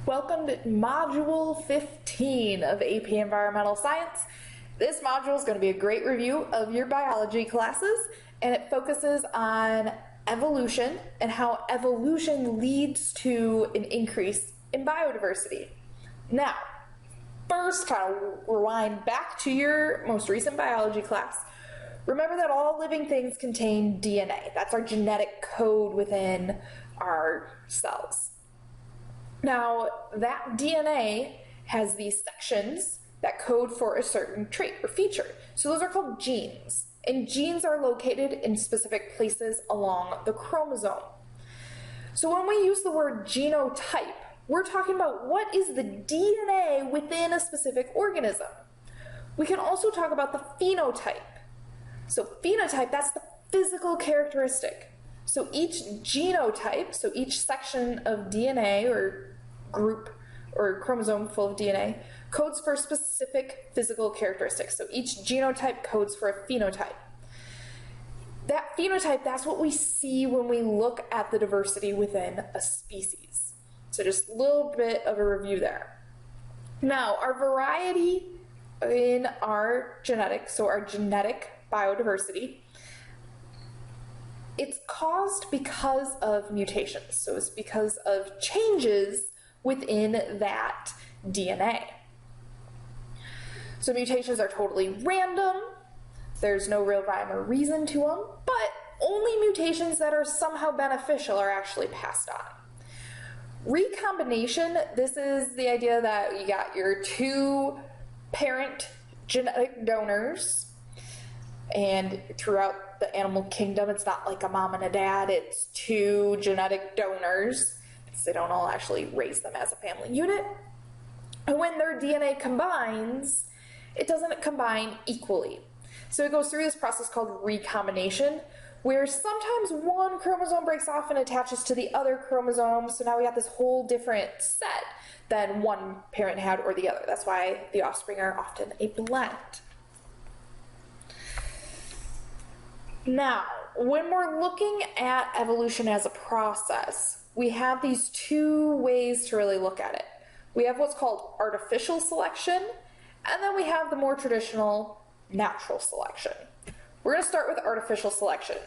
Welcome to Module 15 of AP Environmental Science. This module is going to be a great review of your biology classes, and it focuses on evolution and how evolution leads to an increase in biodiversity. Now, first, kind of rewind back to your most recent biology class. Remember that all living things contain DNA. That's our genetic code within our cells. Now, that DNA has these sections that code for a certain trait or feature. So those are called genes. And genes are located in specific places along the chromosome. So when we use the word genotype, we're talking about what is the DNA within a specific organism. We can also talk about the phenotype. So phenotype, that's the physical characteristic. So each genotype, so each section of DNA or group or chromosome full of DNA, codes for specific physical characteristics. So each genotype codes for a phenotype. That phenotype, that's what we see when we look at the diversity within a species. So just a little bit of a review there. Now, our variety in our genetics, so our genetic biodiversity, it's caused because of mutations. So it's because of changes within that DNA. So mutations are totally random. There's no real rhyme or reason to them, but only mutations that are somehow beneficial are actually passed on. Recombination, this is the idea that you got your two parent genetic donors, and throughout the animal kingdom, it's not like a mom and a dad, it's two genetic donors. They don't all actually raise them as a family unit. And when their DNA combines, it doesn't combine equally. So it goes through this process called recombination, where sometimes one chromosome breaks off and attaches to the other chromosome. So now we got this whole different set than one parent had or the other. That's why the offspring are often a blend. Now, when we're looking at evolution as a process, we have these two ways to really look at it. We have what's called artificial selection, and then we have the more traditional natural selection. We're going to start with artificial selection.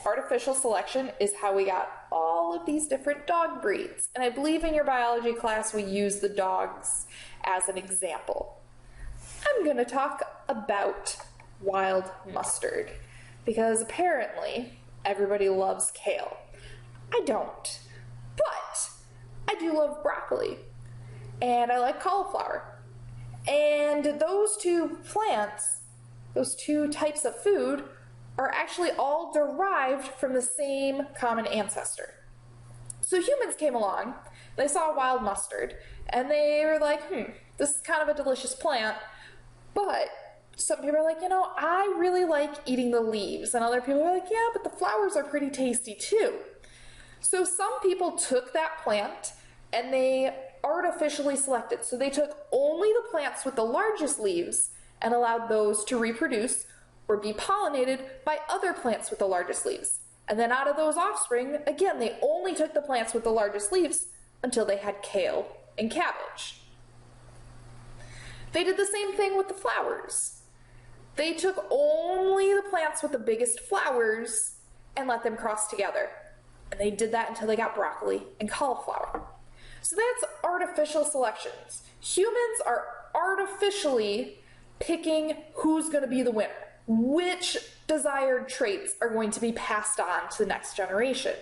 Artificial selection is how we got all of these different dog breeds. And I believe in your biology class we use the dogs as an example. I'm going to talk about wild mustard, because apparently everybody loves kale. I don't. But I do love broccoli, and I like cauliflower. And those two plants, those two types of food, are actually all derived from the same common ancestor. So humans came along, they saw wild mustard, and they were like, this is kind of a delicious plant, but some people are like, I really like eating the leaves. And other people are like, yeah, but the flowers are pretty tasty too. So some people took that plant and they artificially selected. So they took only the plants with the largest leaves and allowed those to reproduce or be pollinated by other plants with the largest leaves. And then out of those offspring, again, they only took the plants with the largest leaves until they had kale and cabbage. They did the same thing with the flowers. They took only the plants with the biggest flowers and let them cross together. And they did that until they got broccoli and cauliflower. So that's artificial selections. Humans are artificially picking who's going to be the winner, which desired traits are going to be passed on to the next generation.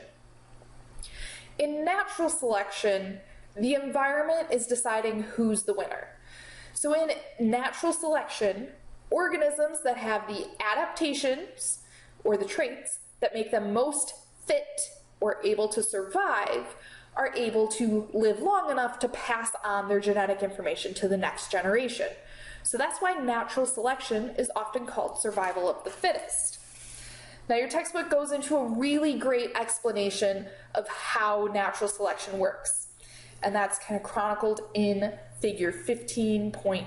In natural selection, the environment is deciding who's the winner. So in natural selection, organisms that have the adaptations or the traits that make them most fit or able to survive are able to live long enough to pass on their genetic information to the next generation. So that's why natural selection is often called survival of the fittest. Now your textbook goes into a really great explanation of how natural selection works, and that's kind of chronicled in figure 15.5.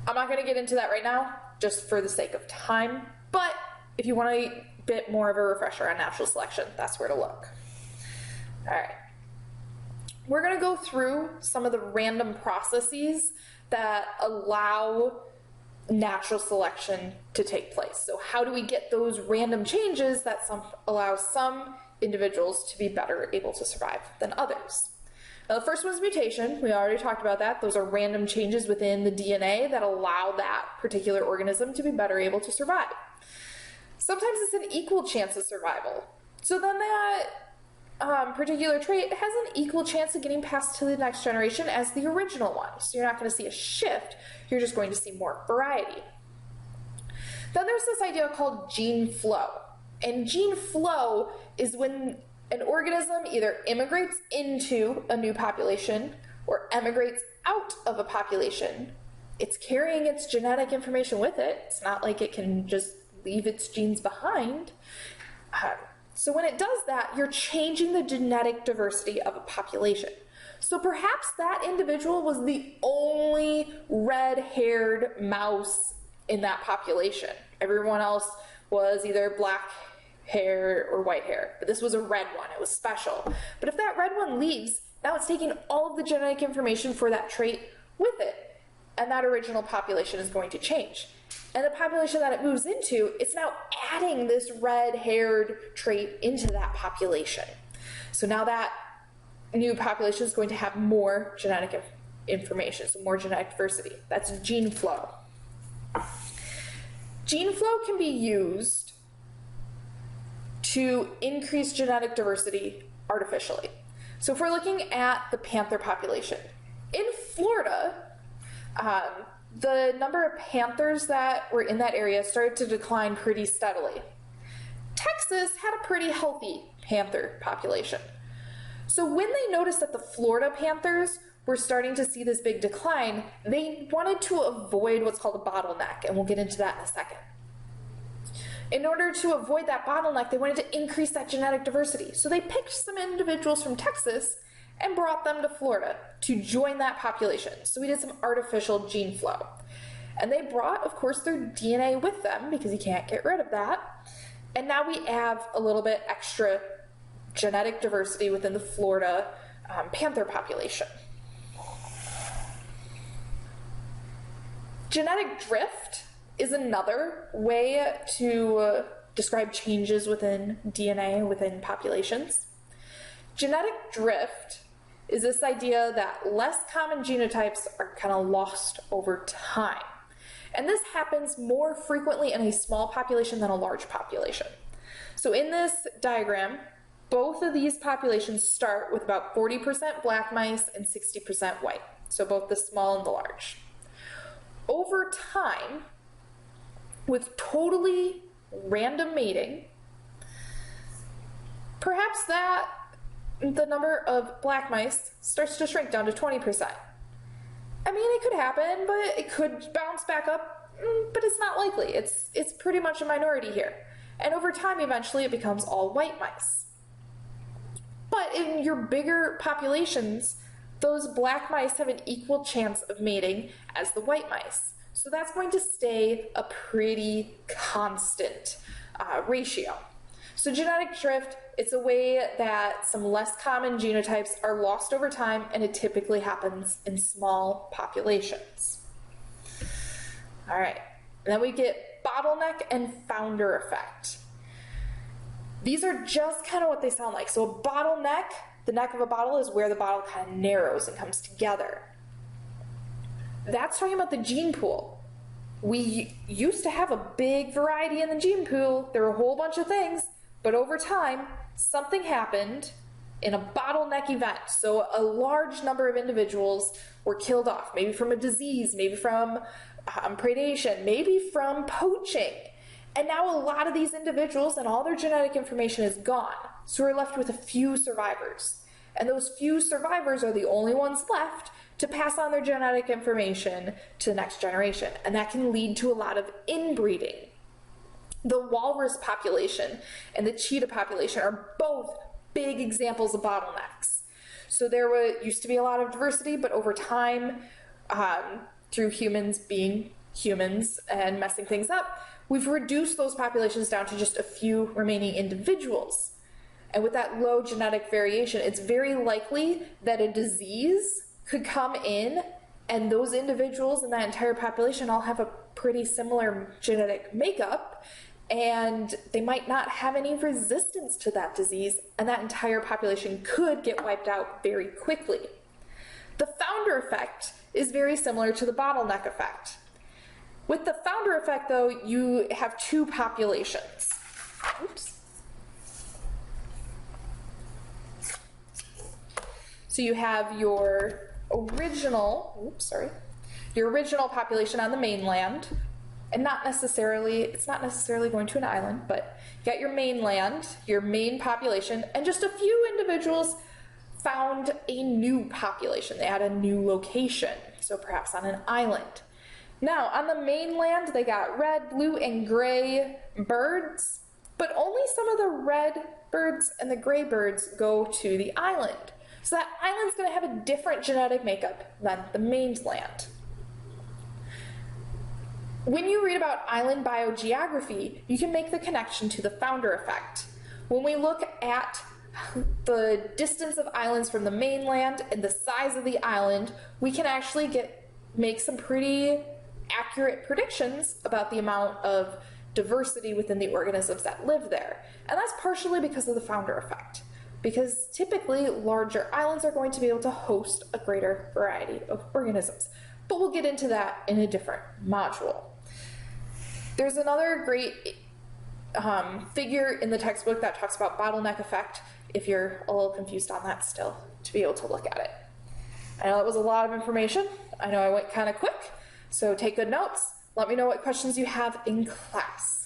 I'm not going to get into that right now, just for the sake of time, but if you want a bit more of a refresher on natural selection, that's where to look. All right. we're going to go through some of the random processes that allow natural selection to take place. So how do we get those random changes that allow some individuals to be better able to survive than others? Now, the first one is mutation. We already talked about that. Those are random changes within the DNA that allow that particular organism to be better able to survive. Sometimes it's an equal chance of survival. So then that particular trait has an equal chance of getting passed to the next generation as the original one. So you're not going to see a shift, you're just going to see more variety. Then there's this idea called gene flow. And gene flow is when an organism either immigrates into a new population or emigrates out of a population. It's carrying its genetic information with it. It's not like it can just leave its genes behind. So when it does that, you're changing the genetic diversity of a population. So perhaps that individual was the only red-haired mouse in that population. Everyone else was either black hair or white hair, but this was a red one. It was special. But if that red one leaves, now it's taking all of the genetic information for that trait with it, and that original population is going to change. And the population that it moves into, it's now adding this red-haired trait into that population. So now that new population is going to have more genetic information, so more genetic diversity. That's gene flow. Gene flow can be used to increase genetic diversity artificially. So if we're looking at the panther population, in Florida, the number of panthers that were in that area started to decline pretty steadily. Texas had a pretty healthy panther population. So when they noticed that the Florida panthers were starting to see this big decline, they wanted to avoid what's called a bottleneck, and we'll get into that in a second. In order to avoid that bottleneck, they wanted to increase that genetic diversity. So they picked some individuals from Texas and brought them to Florida to join that population. So we did some artificial gene flow. And they brought, of course, their DNA with them because you can't get rid of that. And now we have a little bit extra genetic diversity within the Florida panther population. Genetic drift is another way to describe changes within DNA within populations. Genetic drift is this idea that less common genotypes are kind of lost over time. And this happens more frequently in a small population than a large population. So in this diagram, both of these populations start with about 40% black mice and 60% white. So both the small and the large. Over time, with totally random mating, perhaps the number of black mice starts to shrink down to 20%. I mean, it could happen, but it could bounce back up, but it's not likely. It's pretty much a minority here. And over time, eventually, it becomes all white mice. But in your bigger populations, those black mice have an equal chance of mating as the white mice. So that's going to stay a pretty constant ratio. So genetic drift, it's a way that some less common genotypes are lost over time, and it typically happens in small populations. All right, and then we get bottleneck and founder effect. These are just kind of what they sound like. So a bottleneck, the neck of a bottle is where the bottle kind of narrows and comes together. That's talking about the gene pool. We used to have a big variety in the gene pool. There were a whole bunch of things, but over time, something happened in a bottleneck event. So a large number of individuals were killed off, maybe from a disease, maybe from predation, maybe from poaching. And now a lot of these individuals and all their genetic information is gone. So we're left with a few survivors. And those few survivors are the only ones left to pass on their genetic information to the next generation. And that can lead to a lot of inbreeding. The walrus population and the cheetah population are both big examples of bottlenecks. So there used to be a lot of diversity, but over time, through humans being humans and messing things up, we've reduced those populations down to just a few remaining individuals. And with that low genetic variation, it's very likely that a disease could come in and those individuals in that entire population all have a pretty similar genetic makeup, and they might not have any resistance to that disease, and that entire population could get wiped out very quickly. The founder effect is very similar to the bottleneck effect. With the founder effect, though, you have two populations. Oops. So you have your original population on the mainland, and it's not necessarily going to an island, but you got your mainland, your main population, and just a few individuals found a new population. They had a new location, so perhaps on an island. Now, on the mainland, they got red, blue, and gray birds, but only some of the red birds and the gray birds go to the island. So that island's going to have a different genetic makeup than the mainland. When you read about island biogeography, you can make the connection to the founder effect. When we look at the distance of islands from the mainland and the size of the island, we can actually make some pretty accurate predictions about the amount of diversity within the organisms that live there. And that's partially because of the founder effect, because typically larger islands are going to be able to host a greater variety of organisms. But we'll get into that in a different module. There's another great figure in the textbook that talks about bottleneck effect, if you're a little confused on that still, to be able to look at it. I know that was a lot of information. I know I went kind of quick, so take good notes. Let me know what questions you have in class.